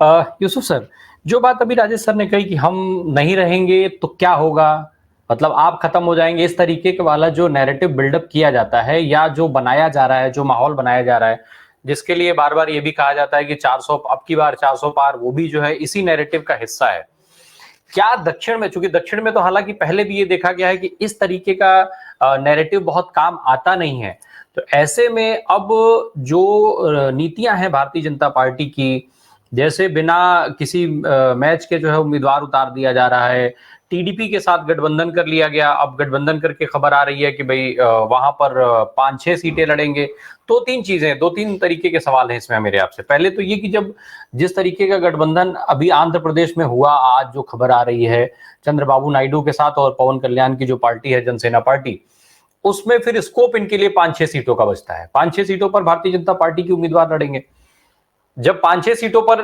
Yusuf sir, जो बात अभी राजेश सर ने कही कि हम नहीं रहेंगे तो क्या होगा, मतलब आप खत्म हो जाएंगे, इस तरीके के वाला जो नैरेटिव बिल्डअप किया जाता है या जो बनाया जा रहा है, जो माहौल बनाया जा रहा है, जिसके लिए बार बार ये भी कहा जाता है कि 400 अब की बार 400 पार, वो भी जो है इसी नैरेटिव का हिस्सा है। क्या दक्षिण में, चूंकि दक्षिण में तो हालांकि पहले भी ये देखा गया है कि इस तरीके का नैरेटिव बहुत काम आता नहीं है, तो ऐसे में अब जो नीतियां हैं भारतीय जनता पार्टी की, जैसे बिना किसी मैच के जो है उम्मीदवार उतार दिया जा रहा है, टीडीपी के साथ गठबंधन कर लिया गया, अब गठबंधन करके खबर आ रही है कि भाई वहां पर 5-6 सीटें लड़ेंगे। दो तीन तरीके के सवाल हैं इसमें मेरे आपसे। पहले तो ये कि जब जिस तरीके का गठबंधन अभी आंध्र प्रदेश में हुआ, आज जो खबर आ रही है चंद्रबाबू नायडू के साथ और पवन कल्याण की जो पार्टी है जनसेना पार्टी, उसमें फिर स्कोप इनके लिए 5-6 सीटों का बचता है। 5-6 सीटों पर भारतीय जनता पार्टी के उम्मीदवार लड़ेंगे। जब 5-6 सीटों पर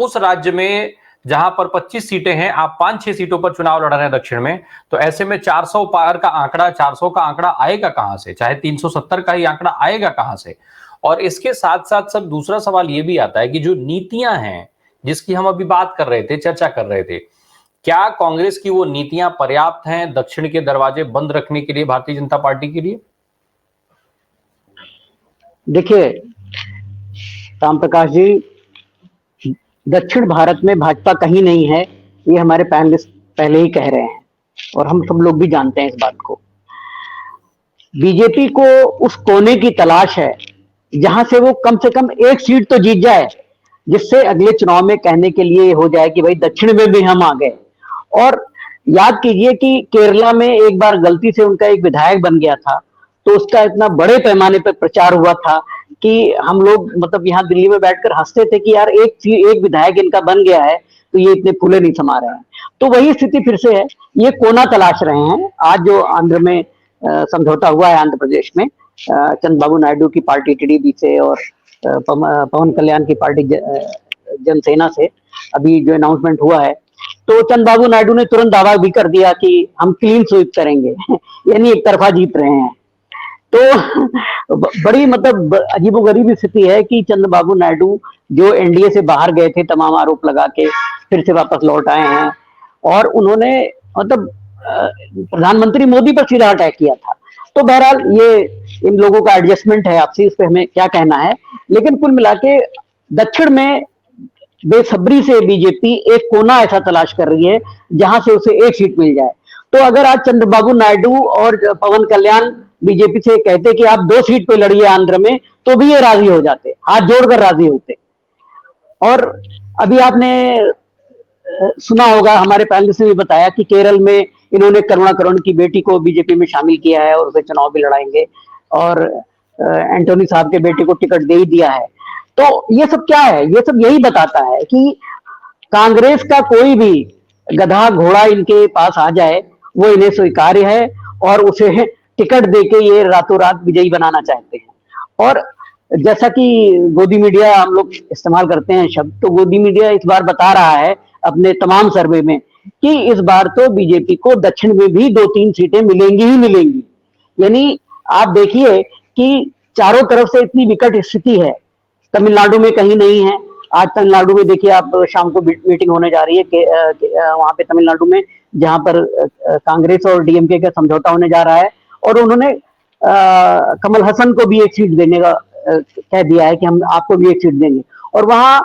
उस राज्य में जहां पर 25 सीटें हैं, आप 5-6 सीटों पर चुनाव लड़ रहे हैं दक्षिण में, तो ऐसे में 400 पार का आंकड़ा, 400 का आंकड़ा आएगा कहां से? चाहे 370 का ही आंकड़ा आएगा कहां से? और इसके साथ साथ सब दूसरा सवाल ये भी आता है कि जो नीतियां हैं जिसकी हम अभी बात कर रहे थे, चर्चा कर रहे थे, क्या कांग्रेस की वो नीतियां पर्याप्त हैं दक्षिण के दरवाजे बंद रखने के लिए भारतीय जनता पार्टी के लिए? देखिए राम प्रकाश जी, दक्षिण भारत में भाजपा कहीं नहीं है, ये हमारे पैनलिस्ट पहले ही कह रहे हैं और हम सब लोग भी जानते हैं इस बात को। बीजेपी को उस कोने की तलाश है जहां से वो कम से कम एक सीट तो जीत जाए, जिससे अगले चुनाव में कहने के लिए हो जाए कि भाई दक्षिण में भी हम आ गए। और याद कीजिए कि केरला में एक बार गलती से उनका एक विधायक बन गया था, तो उसका इतना बड़े पैमाने पर प्रचार हुआ था कि हम लोग मतलब यहाँ दिल्ली में बैठकर हंसते थे कि यार एक विधायक इनका बन गया है तो ये इतने फूले नहीं समा रहे हैं। तो वही स्थिति फिर से है, ये कोना तलाश रहे हैं। आज जो आंध्र में समझौता हुआ है, आंध्र प्रदेश में चंद्रबाबू नायडू की पार्टी टीडीपी से और पवन कल्याण की पार्टी जनसेना से अभी जो अनाउंसमेंट हुआ है, तो चंद्रबाबू नायडू ने तुरंत दावा भी कर दिया कि हम क्लीन स्वीप करेंगे यानी एक तरफा जीत रहे हैं। तो बड़ी मतलब अजीबोगरीब स्थिति है कि चंद्रबाबू नायडू जो एनडीए से बाहर गए थे तमाम आरोप लगा के, फिर से वापस लौट आए हैं और उन्होंने मतलब प्रधानमंत्री मोदी पर सीधा अटैक किया था। तो बहरहाल ये इन लोगों का एडजस्टमेंट है आपसी, उस पर हमें क्या कहना है। लेकिन कुल मिला के दक्षिण में बेसब्री से बीजेपी एक कोना ऐसा तलाश कर रही है जहां से उसे एक सीट मिल जाए। तो अगर आज चंद्रबाबू नायडू और पवन कल्याण बीजेपी से कहते कि आप 2 सीट पे लड़िए आंध्र में, तो भी ये राजी हो जाते, हाथ जोड़कर राजी होते। और अभी आपने सुना होगा, हमारे पैनलिस्ट ने भी बताया कि केरल में इन्होंने करुणाकरण की बेटी को बीजेपी में शामिल किया है और उसे चुनाव भी लड़ाएंगे, और एंटोनी साहब के बेटे को टिकट दे ही दिया है। तो ये सब क्या है? ये सब यही बताता है कि कांग्रेस का कोई भी गधा घोड़ा इनके पास आ जाए वो इन्हें स्वीकार्य है और उसे टिकट देके ये रातों रात विजयी बनाना चाहते हैं। और जैसा कि गोदी मीडिया हम लोग इस्तेमाल करते हैं शब्द, तो गोदी मीडिया इस बार बता रहा है अपने तमाम सर्वे में कि इस बार तो बीजेपी को दक्षिण में भी 2-3 सीटें मिलेंगी ही मिलेंगी। यानी आप देखिए कि चारों तरफ से इतनी विकट स्थिति है, तमिलनाडु में कहीं नहीं है। आज तमिलनाडु में देखिए आप, शाम को मीटिंग होने जा रही है वहां पे तमिलनाडु में, जहां पर कांग्रेस और डीएमके का समझौता होने जा रहा है, और उन्होंने कमल हसन को भी एक सीट देने का कह दिया है कि हम आपको भी एक सीट देंगे। और वहां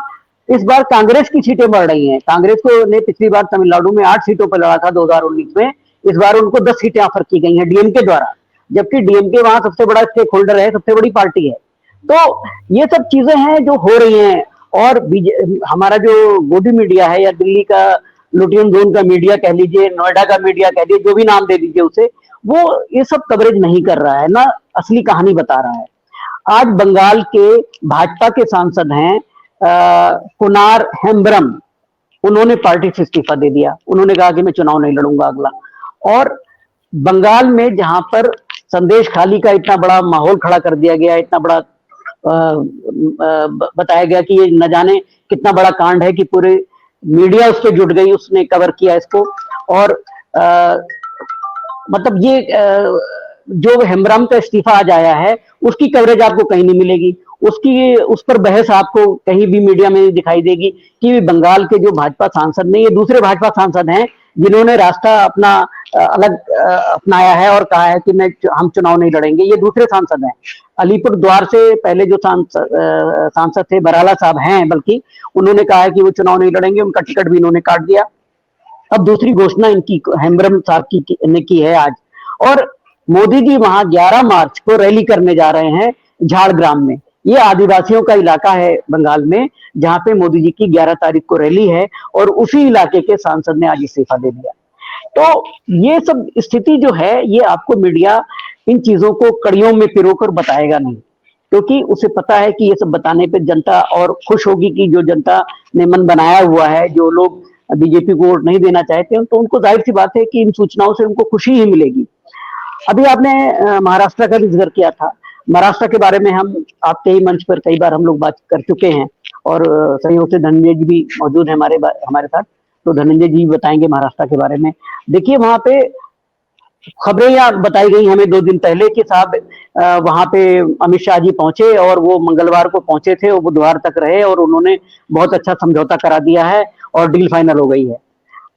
इस बार कांग्रेस की सीटें बढ़ रही हैं। कांग्रेस को ने पिछली बार तमिलनाडु में 8 सीटों पर लड़ा था 2019 में, इस बार उनको 10 सीटें ऑफर की गई हैं डीएमके द्वारा, जबकि डीएमके वहां सबसे बड़ा स्टेक होल्डर है, सबसे बड़ी पार्टी है। तो ये सब चीजें हैं जो हो रही हैं। और हमारा जो गोदी मीडिया है, या दिल्ली का लुटियन जोन का मीडिया कह लीजिए, नोएडा का मीडिया कह लीजिए, जो भी नाम दे दीजिए उसे, वो ये सब कवरेज नहीं कर रहा है, ना असली कहानी बता रहा है। आज बंगाल के भाजपा के सांसद हैं कुनार हेम्ब्रम, उन्होंने पार्टी से इस्तीफा दे दिया। उन्होंने कहा कि मैं चुनाव नहीं लड़ूंगा अगला। और बंगाल में जहां पर संदेश खाली का इतना बड़ा माहौल खड़ा कर दिया गया, इतना बड़ा बताया गया कि ये न जाने कितना बड़ा कांड है कि पूरे मीडिया उस पर जुट गई, उसने कवर किया इसको। और मतलब ये जो हेम्ब्रम का इस्तीफा आज आया है उसकी कवरेज आपको कहीं नहीं मिलेगी। उसकी उस पर बहस आपको कहीं भी मीडिया में दिखाई देगी कि बंगाल के जो भाजपा सांसद नहीं, ये दूसरे भाजपा सांसद हैं जिन्होंने रास्ता अपना अलग अपनाया है और कहा है कि हम चुनाव नहीं लड़ेंगे। ये दूसरे सांसद हैं। अलीपुर द्वार से पहले जो सांसद थे, बराला साहब हैं, बल्कि उन्होंने कहा है कि वो चुनाव नहीं लड़ेंगे, उनका टिकट भी इन्होंने काट दिया। अब दूसरी घोषणा इनकी हेम्ब्रम साहब ने की है आज। और मोदी जी वहां 11 मार्च को रैली करने जा रहे हैं झाड़ग्राम में। ये आदिवासियों का इलाका है बंगाल में, जहां पे मोदी जी की 11 तारीख को रैली है, और उसी इलाके के सांसद ने आज इस्तीफा दे दिया। तो ये सब स्थिति जो है, ये आपको मीडिया इन चीजों को कड़ियों में पिरोकर बताएगा नहीं, क्योंकि उसे पता है कि ये सब बताने पे जनता और खुश होगी, कि जो जनता ने मन बनाया हुआ है, जो लोग बीजेपी को वोट नहीं देना चाहते हैं, तो उनको जाहिर सी बात है कि इन सूचनाओं से उनको खुशी ही मिलेगी। अभी आपने महाराष्ट्र का भी जिक्र किया था। महाराष्ट्र के बारे में हम आपके ही मंच पर कई बार हम लोग बात कर चुके हैं, और संयोग से धनंजय जी भी मौजूद है हमारे साथ, तो धनंजय जी बताएंगे महाराष्ट्र के बारे में। देखिए, वहां पे खबरें या बताई गई हमें 2 दिन पहले कि साहब वहां पे अमित शाह जी पहुंचे, और वो मंगलवार को पहुंचे थे, वो बुधवार तक रहे, और उन्होंने बहुत अच्छा समझौता करा दिया है और डील फाइनल हो गई है।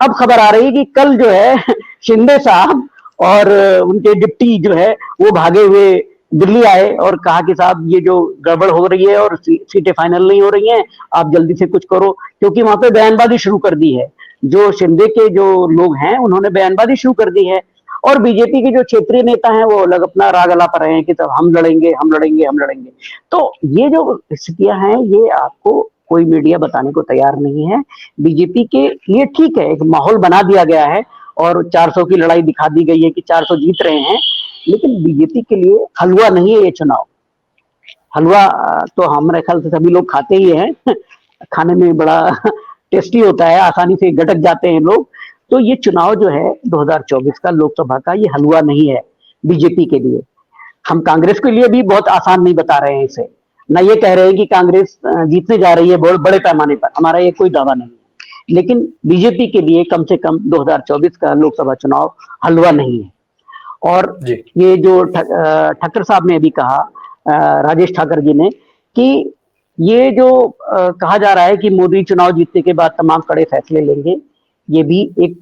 अब खबर आ रही है कि कल जो है शिंदे साहब और उनके डिप्टी जो है वो भागे हुए दिल्ली आए और कहा कि साहब ये जो गड़बड़ हो रही है और सीटें फाइनल नहीं हो रही हैं, आप जल्दी से कुछ करो, क्योंकि वहां पे बयानबाजी शुरू कर दी है। जो शिंदे के जो लोग हैं उन्होंने बयानबाजी शुरू कर दी है, और बीजेपी के जो क्षेत्रीय नेता हैं वो अलग अपना राग अलाप रहे हैं कि सब हम लड़ेंगे, हम लड़ेंगे, हम लड़ेंगे। तो ये जो स्थितियां हैं, ये आपको कोई मीडिया बताने को तैयार नहीं है। बीजेपी के लिए ठीक है, एक माहौल बना दिया गया है और 400 की लड़ाई दिखा दी गई है कि 400 जीत रहे हैं, लेकिन बीजेपी के लिए हलवा नहीं है ये चुनाव। हलवा तो हमारे ख्याल से सभी लोग खाते ही हैं खाने में बड़ा टेस्टी होता है, आसानी से गटक जाते हैं लोग। तो ये चुनाव जो है 2024 का लोकसभा का, ये हलवा नहीं है बीजेपी के लिए। हम कांग्रेस के लिए भी बहुत आसान नहीं बता रहे हैं इसे, ना ये कह रहे हैं कि कांग्रेस जीतने जा रही है बहुत बड़े पैमाने पर, हमारा ये कोई दावा नहीं है। लेकिन बीजेपी के लिए कम से कम 2024 का लोकसभा चुनाव हलवा नहीं है। और जी। ये जो ठक्कर साहब ने अभी कहा, राजेश ठाकर जी ने, कि ये जो कहा जा रहा है कि मोदी चुनाव जीतने के बाद तमाम कड़े फैसले लेंगे, ये भी एक,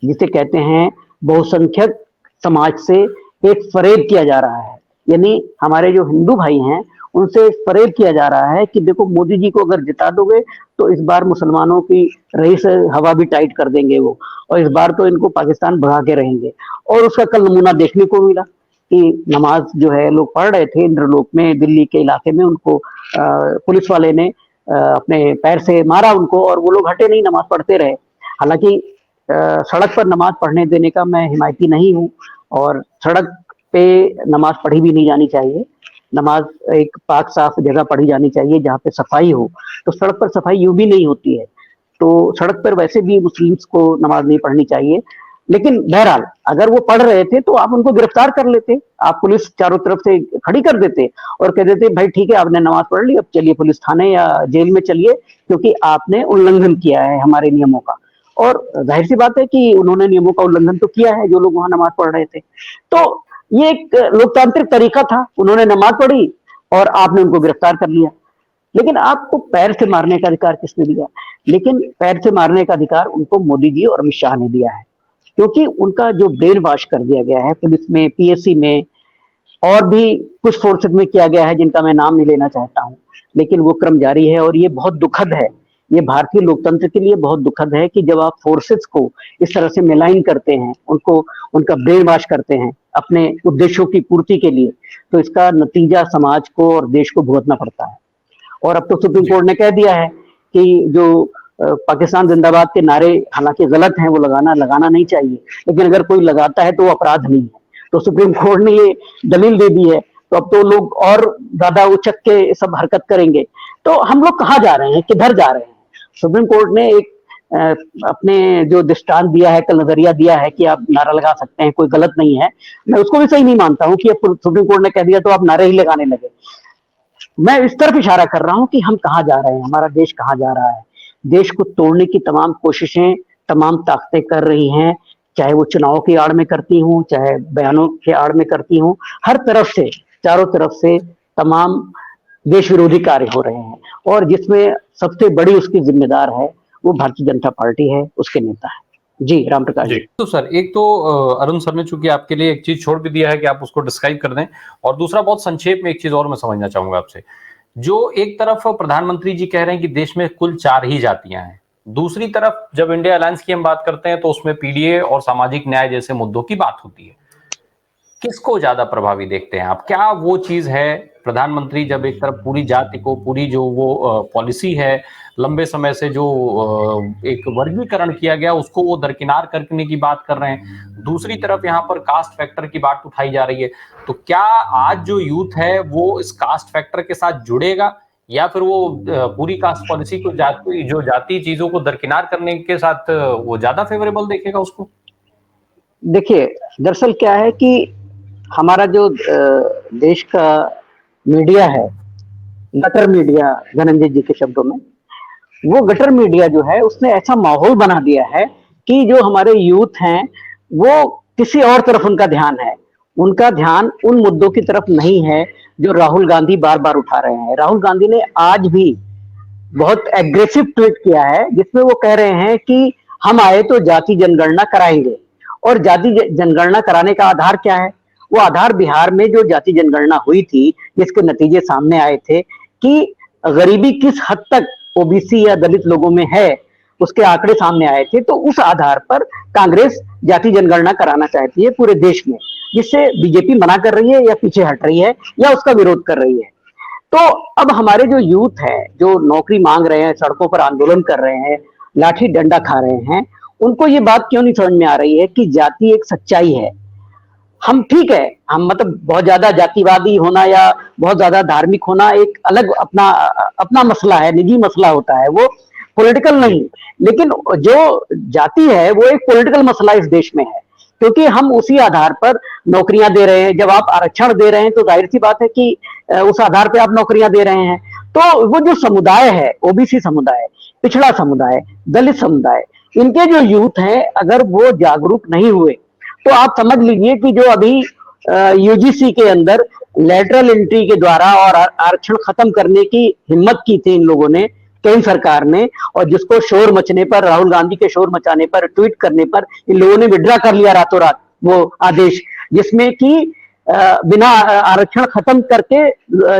जिसे कहते हैं, बहुसंख्यक समाज से एक फरेब किया जा रहा है। यानी हमारे जो हिंदू भाई हैं उनसे फरेब किया जा रहा है कि देखो, मोदी जी को अगर जिता दोगे तो इस बार मुसलमानों की रही से हवा भी टाइट कर देंगे वो, और इस बार तो इनको पाकिस्तान भगा के रहेंगे। और उसका कल नमूना देखने को मिला कि नमाज जो है लोग पढ़ रहे थे इंद्रलोक में, दिल्ली के इलाके में, उनको पुलिस वाले ने अपने पैर से मारा उनको, और वो लोग हटे नहीं, नमाज पढ़ते रहे। हालांकि सड़क पर नमाज पढ़ने देने का मैं हिमायती नहीं हूँ, और सड़क पे नमाज पढ़ी भी नहीं जानी चाहिए। नमाज एक पाक साफ जगह पढ़ी जानी चाहिए जहाँ पे सफाई हो। तो सड़क पर सफाई यूं भी नहीं होती है, तो सड़क पर वैसे भी मुस्लिम्स को नमाज नहीं पढ़नी चाहिए। लेकिन बहरहाल, अगर वो पढ़ रहे थे तो आप उनको गिरफ्तार कर लेते, आप पुलिस चारों तरफ से खड़ी कर देते और कह देते भाई ठीक है, आपने नमाज पढ़ ली, अब चलिए पुलिस थाने या जेल में चलिए, क्योंकि आपने उल्लंघन किया है हमारे नियमों का। और जाहिर सी बात है कि उन्होंने नियमों का उल्लंघन तो किया है, जो लोग वहां नमाज पढ़ रहे थे। तो ये एक लोकतांत्रिक तरीका था, उन्होंने नमाज पढ़ी और आपने उनको गिरफ्तार कर लिया। लेकिन आपको पैर से मारने का अधिकार किसने दिया? लेकिन पैर से मारने का अधिकार उनको मोदी जी और अमित शाह ने दिया है, क्योंकि उनका जो ब्रेन वॉश कर दिया गया है पुलिस में, पीएससी में, और भी कुछ फोर्सेज में किया गया है जिनका मैं नाम नहीं लेना चाहता हूं, लेकिन वो क्रम जारी है। और ये बहुत दुखद है, ये भारतीय लोकतंत्र के लिए बहुत दुखद है कि जब आप फोर्सेज को इस तरह से मिलाइन करते हैं, उनको उनका ब्रेन वॉश करते हैं अपने उद्देश्यों की पूर्ति के लिए, तो इसका नतीजा समाज को और देश को भुगतना पड़ता है। और अब तो सुप्रीम कोर्ट ने कह दिया है कि जो पाकिस्तान जिंदाबाद के नारे हालांकि गलत हैं, वो लगाना नहीं चाहिए, लेकिन अगर कोई लगाता है तो वो अपराध नहीं है। तो सुप्रीम कोर्ट ने ये दलील दे दी है, तो अब तो लोग और ज्यादा उचक के सब हरकत करेंगे। तो हम लोग कहाँ जा रहे हैं, किधर जा रहे हैं? सुप्रीम कोर्ट ने एक अपने जो दृष्टांत दिया है, कल नजरिया दिया है कि आप नारा लगा सकते हैं, कोई गलत नहीं है। मैं उसको भी सही नहीं मानता हूँ कि अब सुप्रीम कोर्ट ने कह दिया तो आप नारे ही लगाने लगे। मैं इस तरफ इशारा कर रहा हूं कि हम कहाँ जा रहे हैं, हमारा देश कहाँ जा रहा है। देश को तोड़ने की तमाम कोशिशें तमाम ताकतें कर रही हैं, चाहे वो चुनाव की आड़ में करती हूँ, चाहे बयानों के आड़ में करती हूँ, हर तरफ से, चारों तरफ से तमाम देश विरोधी कार्य हो रहे हैं, और जिसमें सबसे बड़ी उसकी जिम्मेदार है वो भारतीय जनता पार्टी है, उसके नेता है। जी राम प्रकाश जी। जी। तो सर एक तो अरुण सर ने चूंकि आपके लिए एक चीज छोड़ भी दिया है कि आप उसको डिस्क्राइब कर दें, और दूसरा बहुत संक्षेप में एक चीज और मैं समझना चाहूंगा आपसे। जो एक तरफ प्रधानमंत्री जी कह रहे हैं कि देश में कुल 4 ही जातियां हैं, दूसरी तरफ जब इंडिया अलायंस की हम बात करते हैं तो उसमें पीडीए और सामाजिक न्याय जैसे मुद्दों की बात होती है। किसको ज्यादा प्रभावी देखते हैं आप? क्या वो चीज है, प्रधानमंत्री जब एक तरफ पूरी जाति को, पूरी जो वो पॉलिसी है लंबे समय से जो एक वर्गीकरण किया गया उसको वो दरकिनार करने की बात कर रहे हैं, दूसरी तरफ यहाँ पर कास्ट फैक्टर की बात उठाई जा रही है, तो क्या आज जो यूथ है वो इस कास्ट फैक्टर के साथ जुड़ेगा, या फिर वो पूरी कास्ट पॉलिसी को, जाति चीजों को दरकिनार करने के साथ वो ज्यादा फेवरेबल देखेगा उसको? देखिए, दरअसल क्या है कि हमारा जो देश का मीडिया है, गटर मीडिया धनंजय जी के शब्दों में, वो गटर मीडिया जो है उसने ऐसा माहौल बना दिया है कि जो हमारे यूथ हैं वो किसी और तरफ उनका ध्यान है। उनका ध्यान उन मुद्दों की तरफ नहीं है जो राहुल गांधी बार बार उठा रहे हैं। राहुल गांधी ने आज भी बहुत एग्रेसिव ट्वीट किया है जिसमें वो कह रहे हैं कि हम आए तो जाति जनगणना कराएंगे, और जाति जनगणना कराने का आधार क्या है? वो आधार बिहार में जो जाति जनगणना हुई थी जिसके नतीजे सामने आए थे कि गरीबी किस हद तक ओबीसी या दलित लोगों में है, उसके आंकड़े सामने आए थे। तो उस आधार पर कांग्रेस जाति जनगणना कराना चाहती है पूरे देश में, जिससे बीजेपी मना कर रही है या पीछे हट रही है या उसका विरोध कर रही है। तो अब हमारे जो यूथ है जो नौकरी मांग रहे हैं, सड़कों पर आंदोलन कर रहे हैं, लाठी डंडा खा रहे हैं, उनको ये बात क्यों नहीं समझ में आ रही है कि जाति एक सच्चाई है। हम ठीक है, हम मतलब बहुत ज्यादा जातिवादी होना या बहुत ज्यादा धार्मिक होना एक अलग अपना अपना मसला है, निजी मसला होता है, वो पॉलिटिकल नहीं। लेकिन जो जाति है वो एक पॉलिटिकल मसला इस देश में है, क्योंकि हम उसी आधार पर नौकरियां दे रहे हैं। जब आप आरक्षण दे रहे हैं तो जाहिर सी बात है कि उस आधार पे आप नौकरियां दे रहे हैं। तो वो जो समुदाय है, ओबीसी समुदाय, पिछड़ा समुदाय, दलित समुदाय, इनके जो यूथ हैं अगर वो जागरूक नहीं हुए तो आप समझ लीजिए कि जो अभी यूजीसी के अंदर लेटरल एंट्री के द्वारा और आरक्षण खत्म करने की हिम्मत की थी इन लोगों ने, केंद्र सरकार ने, और जिसको शोर मचने पर, राहुल गांधी के शोर मचाने पर, ट्वीट करने पर इन लोगों ने विड्रा कर लिया रातों रात वो आदेश, जिसमें कि बिना आरक्षण खत्म करके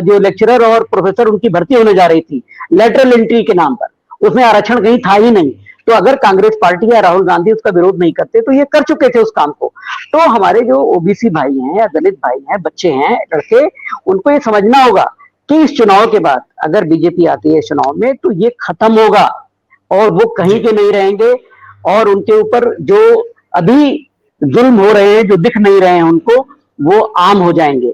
जो लेक्चरर और प्रोफेसर उनकी भर्ती होने जा रही थी लेटरल एंट्री के नाम पर, उसमें आरक्षण कहीं था ही नहीं। तो अगर कांग्रेस पार्टी या राहुल गांधी उसका विरोध नहीं करते तो ये कर चुके थे उस काम को। तो हमारे जो ओबीसी भाई हैं या दलित भाई हैं, बच्चे हैं, लड़के, उनको ये समझना होगा कि इस चुनाव के बाद अगर बीजेपी आती है इस चुनाव में तो ये खत्म होगा और वो कहीं के नहीं रहेंगे, और उनके ऊपर जो अभी जुल्म हो रहे हैं, जो दिख नहीं रहे हैं उनको, वो आम हो जाएंगे।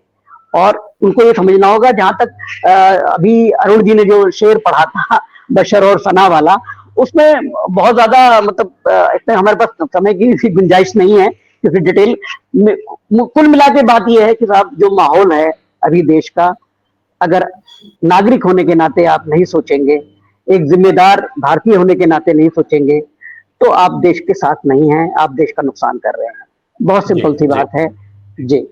और उनको ये समझना होगा, जहां तक अभी अरुण जी ने जो शेर पढ़ा था बशर और सना वाला, उसमें बहुत ज्यादा मतलब इतने हमारे पास समय की गुंजाइश नहीं है क्योंकि डिटेल में, कुल मिला के बात यह है कि साहब जो माहौल है अभी देश का, अगर नागरिक होने के नाते आप नहीं सोचेंगे, एक जिम्मेदार भारतीय होने के नाते नहीं सोचेंगे, तो आप देश के साथ नहीं हैं, आप देश का नुकसान कर रहे हैं। बहुत सिंपल सी बात है जी।